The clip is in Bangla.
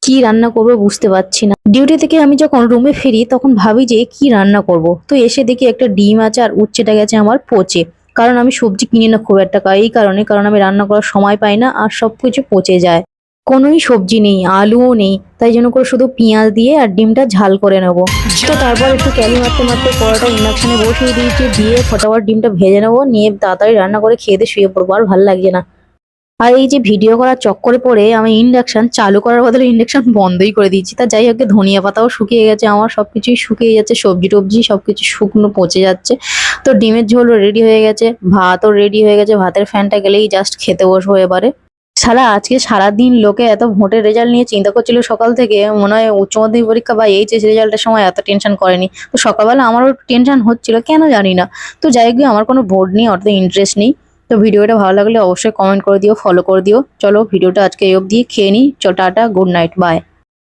কি রান্না করবো বুঝতে পারছি না। ডিউটি থেকে আমি যখন রুমে ফিরি তখন ভাবি যে কি রান্না করব, তো এসে দেখি একটা ডিম আছে আর উচ্ছেটা গেছে আমার পচে। কারণ আমি সবজি কিনি না খুব একটা, এই কারণে, কারণ আমি রান্না করার সময় পাই না আর সবকিছু পচে যায়। কোনোই সবজি নেই, আলুও নেই, তাই জন্য করে শুধু পেঁয়াজ দিয়ে আর ডিমটা ঝাল করে নেবো। তো তারপর একটু ক্যালি মারতে মারতে কড়াটা ইন্ডাকশনে বসিয়ে দিয়েছি, দিয়ে ফটাফট ডিমটা ভেজে নেবো, নিয়ে তাড়াতাড়ি রান্না করে খেয়ে দিয়ে শুয়ে পড়বো, আর ভালো লাগছে না। আর এই যে ভিডিও করার চক্করে পড়ে আমি ইন্ডাকশন চালু করার বদলে ইন্ডাকশন বন্ধই করে দিয়েছি। তা যাই হোক, ধনিয়া পাতাও শুকিয়ে গেছে, আমার সবকিছুই শুকিয়ে যাচ্ছে, সবজি টবজি সবকিছু শুকনো পচে যাচ্ছে। তো ডিমের ঝোলও রেডি হয়ে গেছে, ভাতও রেডি হয়ে গেছে, ভাতের ফ্যানটা গেলেই জাস্ট খেতে বসবো এবারে। আজকে সারাদিন লোকে এত ভোটের রেজাল্ট নিয়ে চিন্তা করছিল সকাল থেকে, মনে হয় উচ্চ মাধ্যমিক পরীক্ষা বা এইচএস রেজাল্টের সময় এত টেনশন করেনি। তো সকালবেলা আমারও একটু টেনশন হচ্ছিল, কেন জানি না। তো যাই হোক, আমার কোনো ভোট নিয়ে অত ইন্টারেস্ট নেই। তো ভিডিওটা ভালো লাগলে অবশ্যই কমেন্ট করে দিও, ফলো করে দিও। চলো ভিডিওটা আজকে এই অবধি, খেয়ে নিই, চল টাটা, গুড নাইট, বাই।